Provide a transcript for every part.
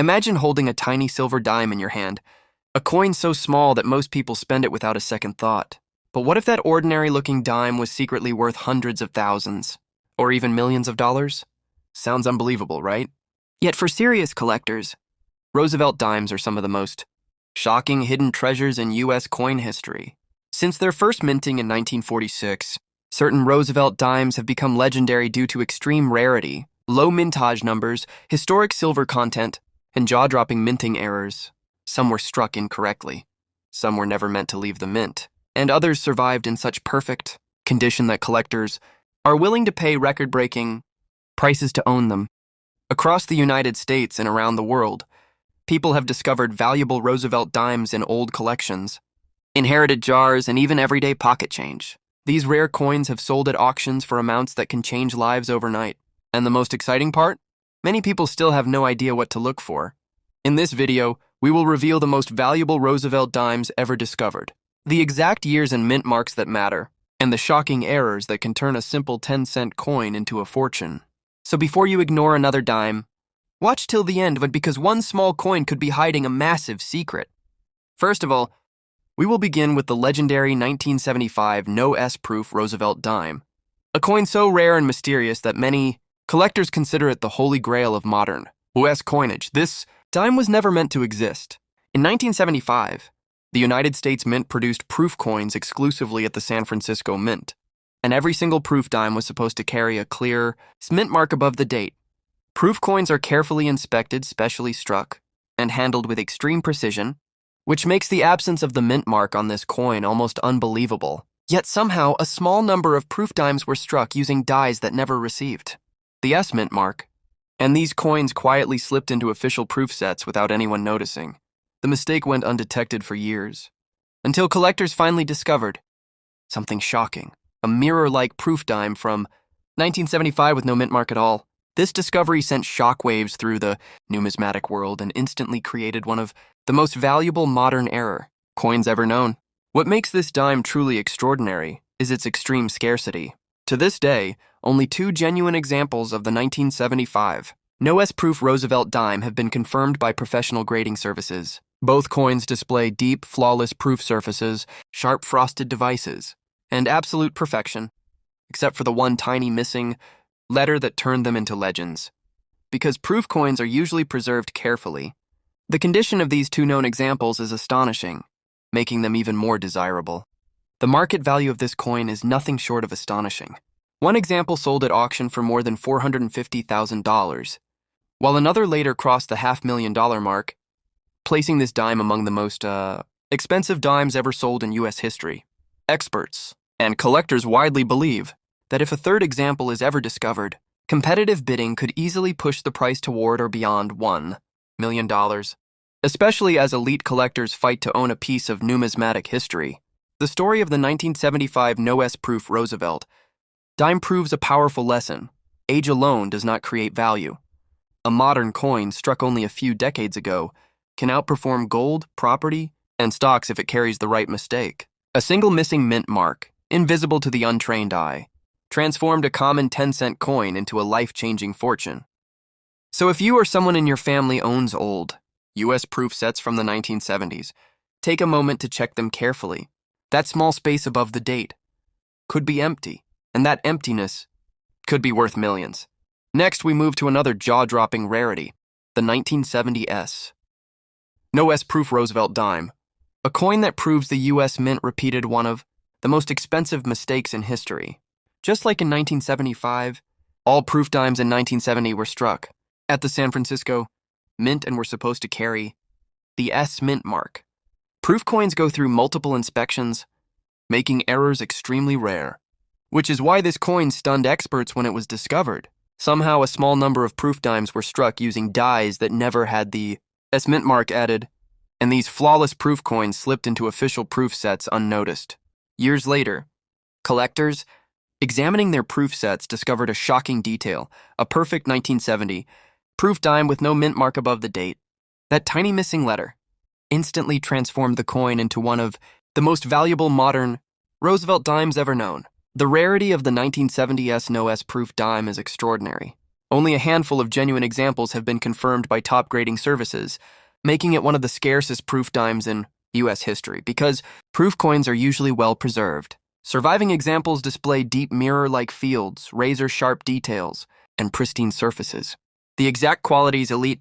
Imagine holding a tiny silver dime in your hand, a coin so small that most people spend it without a second thought. But what if that ordinary-looking dime was secretly worth hundreds of thousands, or even millions of dollars? Sounds unbelievable, right? Yet for serious collectors, Roosevelt dimes are some of the most shocking hidden treasures in U.S. coin history. Since their first minting in 1946, certain Roosevelt dimes have become legendary due to extreme rarity, low mintage numbers, historic silver content, and jaw-dropping minting errors. Some were struck incorrectly. Some were never meant to leave the mint. And others survived in such perfect condition that collectors are willing to pay record-breaking prices to own them. Across the United States and around the world, people have discovered valuable Roosevelt dimes in old collections, inherited jars, and even everyday pocket change. These rare coins have sold at auctions for amounts that can change lives overnight. And the most exciting part? Many people still have no idea what to look for. In this video, we will reveal the most valuable Roosevelt dimes ever discovered, the exact years and mint marks that matter, and the shocking errors that can turn a simple 10-cent coin into a fortune. So before you ignore another dime, watch till the end because one small coin could be hiding a massive secret. First of all, we will begin with the legendary 1975 no S-proof Roosevelt dime, a coin so rare and mysterious that many collectors consider it the holy grail of modern U.S. coinage. This dime was never meant to exist. In 1975, the United States Mint produced proof coins exclusively at the San Francisco Mint, and every single proof dime was supposed to carry a clear mint mark above the date. Proof coins are carefully inspected, specially struck, and handled with extreme precision, which makes the absence of the mint mark on this coin almost unbelievable. Yet somehow, a small number of proof dimes were struck using dies that never received the S mint mark, and these coins quietly slipped into official proof sets without anyone noticing. The mistake went undetected for years, until collectors finally discovered something shocking, a mirror-like proof dime from 1975 with no mint mark at all. This discovery sent shockwaves through the numismatic world and instantly created one of the most valuable modern-era coins ever known. What makes this dime truly extraordinary is its extreme scarcity. To this day, only 2 genuine examples of the 1975 no S-proof Roosevelt dime have been confirmed by professional grading services. Both coins display deep, flawless proof surfaces, sharp frosted devices, and absolute perfection, except for the one tiny missing letter that turned them into legends. Because proof coins are usually preserved carefully, the condition of these 2 known examples is astonishing, making them even more desirable. The market value of this coin is nothing short of astonishing. One example sold at auction for more than $450,000, while another later crossed the $500,000 mark, placing this dime among the most expensive dimes ever sold in U.S. history. Experts and collectors widely believe that if a third example is ever discovered, competitive bidding could easily push the price toward or beyond $1 million, especially as elite collectors fight to own a piece of numismatic history. The story of the 1975 no S-proof Roosevelt dime proves a powerful lesson. Age alone does not create value. A modern coin struck only a few decades ago can outperform gold, property, and stocks if it carries the right mistake. A single missing mint mark, invisible to the untrained eye, transformed a common 10-cent coin into a life-changing fortune. So if you or someone in your family owns old U.S. proof sets from the 1970s, take a moment to check them carefully. That small space above the date could be empty, and that emptiness could be worth millions. Next, we move to another jaw-dropping rarity, the 1970 S no S-proof Roosevelt dime, a coin that proves the U.S. Mint repeated one of the most expensive mistakes in history. Just like in 1975, all proof dimes in 1970 were struck at the San Francisco Mint and were supposed to carry the S mint mark. Proof coins go through multiple inspections, making errors extremely rare, which is why this coin stunned experts when it was discovered. Somehow, a small number of proof dimes were struck using dies that never had the S mint mark added, and these flawless proof coins slipped into official proof sets unnoticed. Years later, collectors, examining their proof sets, discovered a shocking detail: a perfect 1970 proof dime with no mint mark above the date. That tiny missing letter instantly transformed the coin into one of the most valuable modern Roosevelt dimes ever known. The rarity of the 1970 S no S proof dime is extraordinary. Only a handful of genuine examples have been confirmed by top grading services, making it one of the scarcest proof dimes in U.S. history because proof coins are usually well preserved. Surviving examples display deep mirror-like fields, razor-sharp details, and pristine surfaces. The exact qualities elite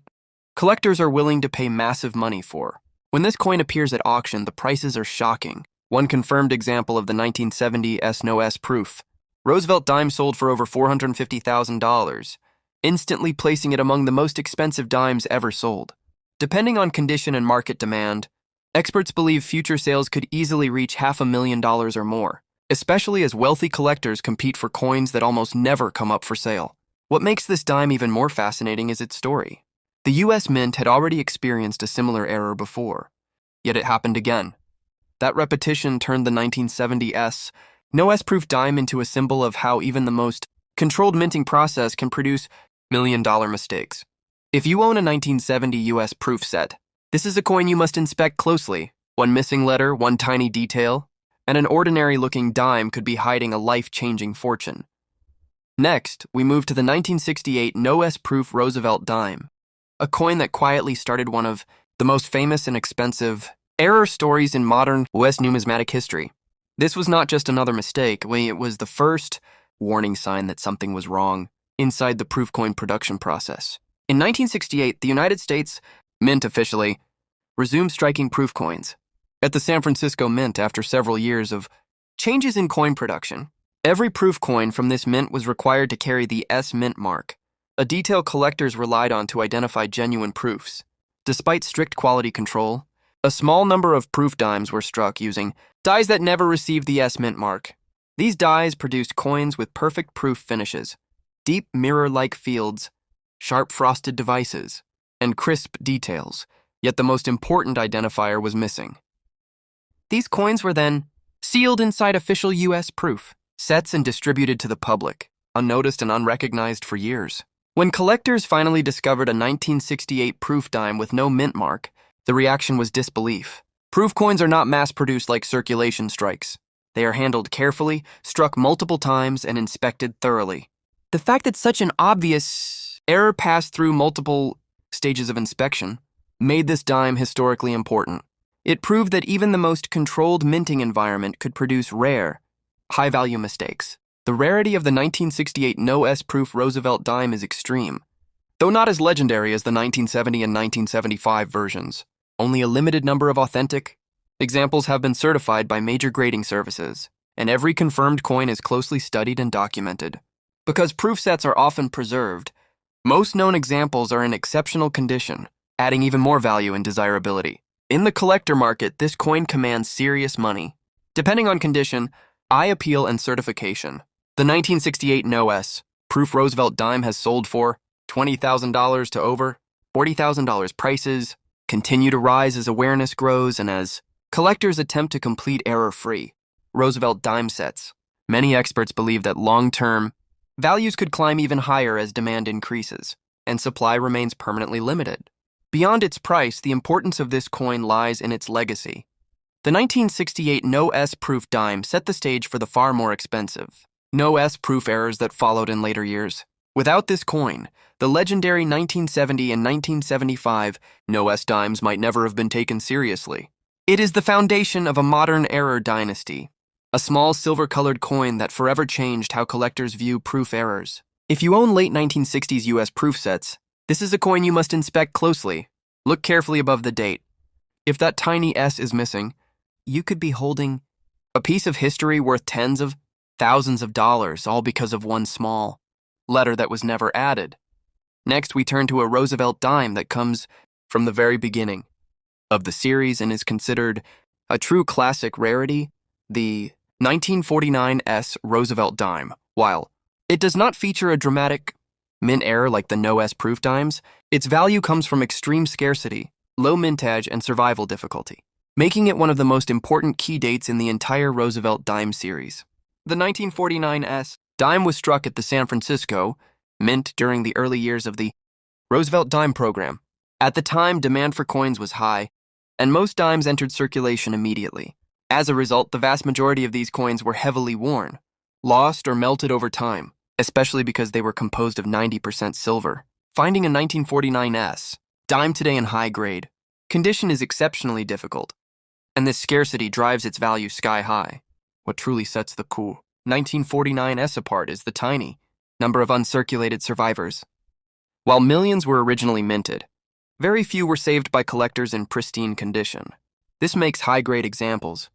collectors are willing to pay massive money for. When this coin appears at auction, the prices are shocking. One confirmed example of the 1970 S/No-S proof. Roosevelt dime sold for over $450,000, instantly placing it among the most expensive dimes ever sold. Depending on condition and market demand, experts believe future sales could easily reach $500,000 or more, especially as wealthy collectors compete for coins that almost never come up for sale. What makes this dime even more fascinating is its story. The U.S. Mint had already experienced a similar error before, yet it happened again. That repetition turned the 1970 S/No-S proof dime into a symbol of how even the most controlled minting process can produce million-dollar mistakes. If you own a 1970 U.S. proof set, this is a coin you must inspect closely. One missing letter, one tiny detail, and an ordinary-looking dime could be hiding a life-changing fortune. Next, we move to the 1968 No-S proof Roosevelt dime, a coin that quietly started one of the most famous and expensive error stories in modern U.S. numismatic history. This was not just another mistake, it was the first warning sign that something was wrong inside the proof coin production process. In 1968, the United States Mint officially resumed striking proof coins at the San Francisco Mint after several years of changes in coin production. Every proof coin from this mint was required to carry the S Mint mark, a detail collectors relied on to identify genuine proofs. Despite strict quality control, a small number of proof dimes were struck using dies that never received the S Mint mark. These dies produced coins with perfect proof finishes, deep mirror-like fields, sharp frosted devices, and crisp details, yet the most important identifier was missing. These coins were then sealed inside official U.S. proof sets and distributed to the public, unnoticed and unrecognized for years. When collectors finally discovered a 1968 proof dime with no mint mark, the reaction was disbelief. Proof coins are not mass-produced like circulation strikes. They are handled carefully, struck multiple times, and inspected thoroughly. The fact that such an obvious error passed through multiple stages of inspection made this dime historically important. It proved that even the most controlled minting environment could produce rare, high-value mistakes. The rarity of the 1968 No-S proof Roosevelt dime is extreme, though not as legendary as the 1970 and 1975 versions. Only a limited number of authentic examples have been certified by major grading services, and every confirmed coin is closely studied and documented. Because proof sets are often preserved, most known examples are in exceptional condition, adding even more value and desirability. In the collector market, this coin commands serious money. Depending on condition, eye appeal, and certification, the 1968 No-S proof Roosevelt dime has sold for $20,000 to over $40,000. Prices continue to rise as awareness grows and as collectors attempt to complete error-free Roosevelt dime sets. Many experts believe that long-term values could climb even higher as demand increases and supply remains permanently limited. Beyond its price, the importance of this coin lies in its legacy. The 1968 No-S proof dime set the stage for the far more expensive No-S proof errors that followed in later years. Without this coin, the legendary 1970 and 1975 No-S dimes might never have been taken seriously. It is the foundation of a modern error dynasty, a small silver-colored coin that forever changed how collectors view proof errors. If you own late 1960s U.S. proof sets, this is a coin you must inspect closely. Look carefully above the date. If that tiny S is missing, you could be holding a piece of history worth tens of thousands of dollars, all because of one small letter that was never added. Next, we turn to a Roosevelt dime that comes from the very beginning of the series and is considered a true classic rarity, the 1949 S Roosevelt dime. While it does not feature a dramatic mint error like the No-S proof dimes, its value comes from extreme scarcity, low mintage, and survival difficulty, making it one of the most important key dates in the entire Roosevelt dime series. The 1949 S dime was struck at the San Francisco Mint during the early years of the Roosevelt dime program. At the time, demand for coins was high, and most dimes entered circulation immediately. As a result, the vast majority of these coins were heavily worn, lost, or melted over time. especially because they were composed of 90% silver. Finding a 1949S dime today in high grade condition is exceptionally difficult, and this scarcity drives its value sky high. What truly sets the cool 1949S apart is the tiny number of uncirculated survivors. While millions were originally minted, very few were saved by collectors in pristine condition. This makes high-grade examples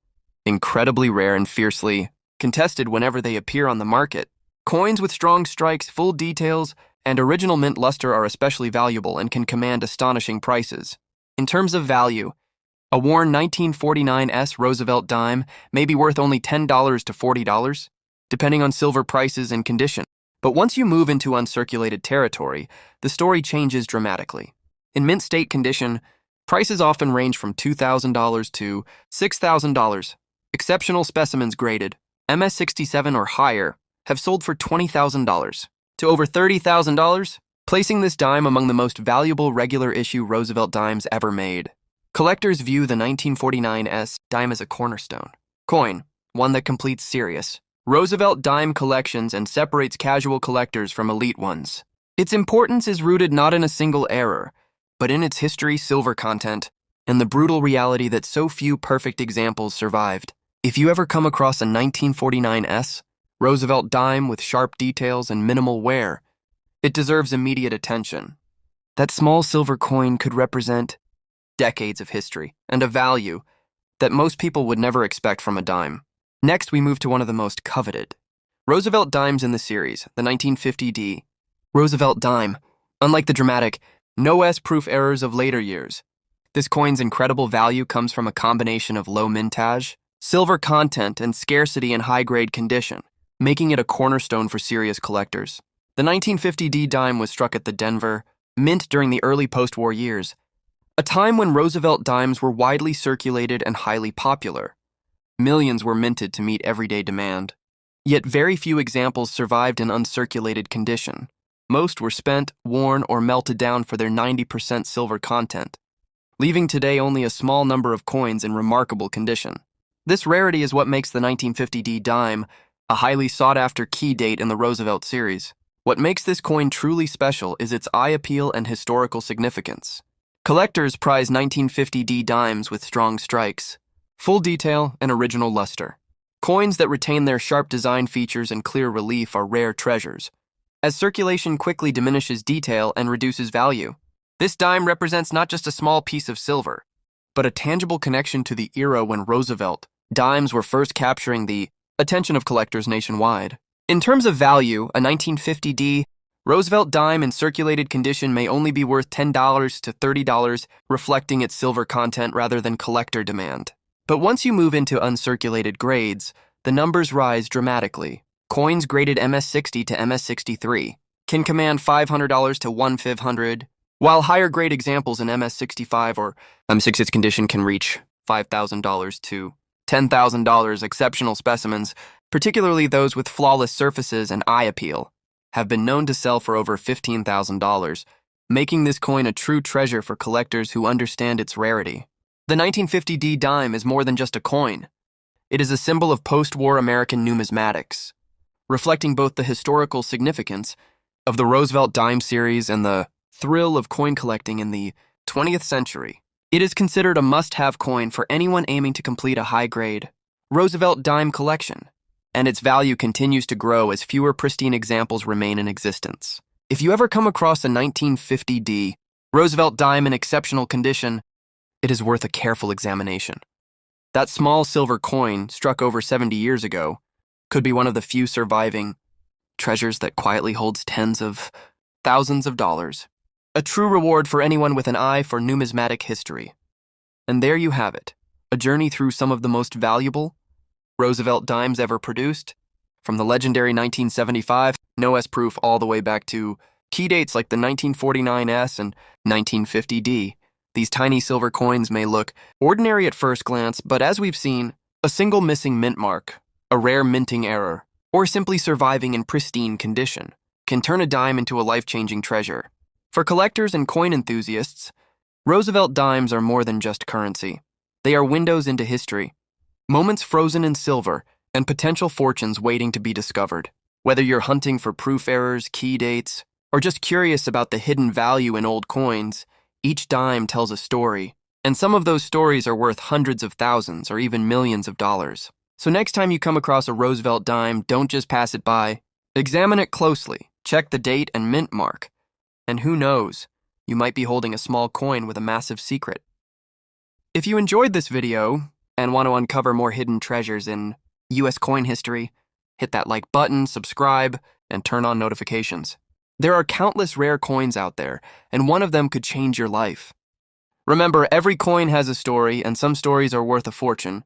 incredibly rare and fiercely contested whenever they appear on the market. Coins with strong strikes, full details, and original mint luster are especially valuable and can command astonishing prices. In terms of value, a worn 1949S Roosevelt dime may be worth only $10 to $40, depending on silver prices and condition. But once you move into uncirculated territory, the story changes dramatically. In mint state condition, prices often range from $2,000 to $6,000. Exceptional specimens graded MS67 or higher have sold for $20,000 to over $30,000, placing this dime among the most valuable regular issue Roosevelt dimes ever made. Collectors view the 1949S dime as a cornerstone coin, one that completes serious Roosevelt dime collections and separates casual collectors from elite ones. Its importance is rooted not in a single error, but in its history, silver content, and the brutal reality that so few perfect examples survived. If you ever come across a 1949S Roosevelt dime with sharp details and minimal wear, it deserves immediate attention. That small silver coin could represent decades of history and a value that most people would never expect from a dime. Next, we move to one of the most coveted Roosevelt dimes in the series, the 1950D Roosevelt dime. Unlike the dramatic, no S-proof errors of later years, this coin's incredible value comes from a combination of low mintage, silver content, and scarcity in high-grade condition, making it a cornerstone for serious collectors. The 1950D dime was struck at the Denver Mint during the early post-war years, a time when Roosevelt dimes were widely circulated and highly popular. Millions were minted to meet everyday demand. Yet very few examples survived in uncirculated condition. Most were spent, worn, or melted down for their 90% silver content, leaving today only a small number of coins in remarkable condition. This rarity is what makes the 1950D dime a highly sought-after key date in the Roosevelt series. What makes this coin truly special is its eye appeal and historical significance. Collectors prize 1950D dimes with strong strikes, full detail, and original luster. Coins that retain their sharp design features and clear relief are rare treasures, as circulation quickly diminishes detail and reduces value. This dime represents not just a small piece of silver, but a tangible connection to the era when Roosevelt dimes were first capturing the attention of collectors nationwide. In terms of value, a 1950D Roosevelt dime in circulated condition may only be worth $10 to $30, reflecting its silver content rather than collector demand. But once you move into uncirculated grades, the numbers rise dramatically. Coins graded MS60 to MS63 can command $500 to $1,500, while higher grade examples in MS65 or M66 condition can reach $5,000 to $10,000. Exceptional specimens, particularly those with flawless surfaces and eye appeal, have been known to sell for over $15,000, making this coin a true treasure for collectors who understand its rarity. The 1950D dime is more than just a coin. It is a symbol of post-war American numismatics, reflecting both the historical significance of the Roosevelt dime series and the thrill of coin collecting in the 20th century. It is considered a must-have coin for anyone aiming to complete a high-grade Roosevelt dime collection, and its value continues to grow as fewer pristine examples remain in existence. If you ever come across a 1950D Roosevelt dime in exceptional condition, it is worth a careful examination. That small silver coin, struck over 70 years ago, could be one of the few surviving treasures that quietly holds tens of thousands of dollars. A true reward for anyone with an eye for numismatic history. And there you have it, a journey through some of the most valuable Roosevelt dimes ever produced, from the legendary 1975 no S-proof all the way back to key dates like the 1949S and 1950D. These tiny silver coins may look ordinary at first glance, but as we've seen, a single missing mint mark, a rare minting error, or simply surviving in pristine condition can turn a dime into a life-changing treasure. For collectors and coin enthusiasts, Roosevelt dimes are more than just currency. They are windows into history, moments frozen in silver, and potential fortunes waiting to be discovered. Whether you're hunting for proof errors, key dates, or just curious about the hidden value in old coins, each dime tells a story, and some of those stories are worth hundreds of thousands or even millions of dollars. So next time you come across a Roosevelt dime, don't just pass it by. Examine it closely, check the date and mint mark, and who knows, you might be holding a small coin with a massive secret. If you enjoyed this video and want to uncover more hidden treasures in US coin history, hit that like button, subscribe, and turn on notifications. There are countless rare coins out there, and one of them could change your life. Remember, every coin has a story, and some stories are worth a fortune.